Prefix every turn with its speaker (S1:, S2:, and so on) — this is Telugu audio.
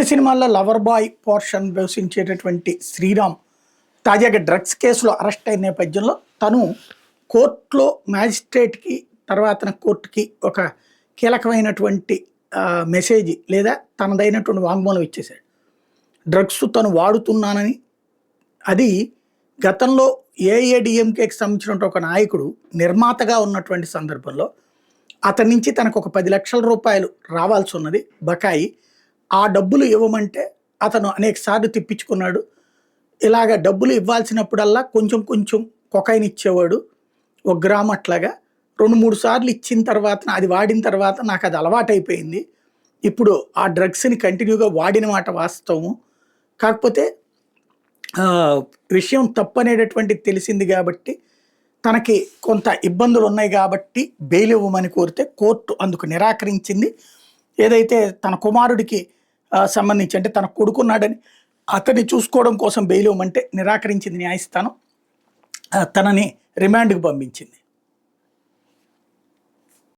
S1: తమిళ సినిమాల్లో లవర్ బాయ్ పోర్షన్ పోషించేటటువంటి శ్రీరామ్ తాజాగా డ్రగ్స్ కేసులో అరెస్ట్ అయిన నేపథ్యంలో తను కోర్టులో మ్యాజిస్ట్రేట్కి తర్వాత కోర్టుకి ఒక కీలకమైనటువంటి మెసేజ్ లేదా తనదైనటువంటి వాంగ్మూలం ఇచ్చేశాడు. డ్రగ్స్ తను వాడుతున్నానని, అది గతంలో ఏఐఏడిఎంకేకి సంబంధించిన ఒక నాయకుడు నిర్మాతగా ఉన్నటువంటి సందర్భంలో అతని నుంచి తనకు ఒక 10 లక్షల రూపాయలు రావాల్సి ఉన్నది బకాయి. ఆ డబ్బులు ఇవ్వమంటే అతను అనేక సార్లు తిప్పించుకున్నాడు. ఇలాగ డబ్బులు ఇవ్వాల్సినప్పుడల్లా కొంచెం కొంచెం కొకైన్ ఇచ్చేవాడు, 1 గ్రామ్ అట్లాగా. 2-3 సార్లు ఇచ్చిన తర్వాత అది వాడిన తర్వాత నాకు అది అలవాటైపోయింది. ఇప్పుడు ఆ డ్రగ్స్ని కంటిన్యూగా వాడిన మాట వాస్తవము. కాకపోతే విషయం తప్పనేటటువంటిది తెలిసింది కాబట్టి తనకి కొంత ఇబ్బందులు ఉన్నాయి కాబట్టి బెయిల్ ఇవ్వమని కోరితే కోర్టు అందుకు నిరాకరించింది. ఏదైతే తన కుమారుడికి సంబంధించి, అంటే తన కొడుకున్నాడని అతన్ని చూసుకోవడం కోసం బెయిల్ ఇవ్వమంటే నిరాకరించింది న్యాయస్థానం. తనని రిమాండ్కి పంపించింది.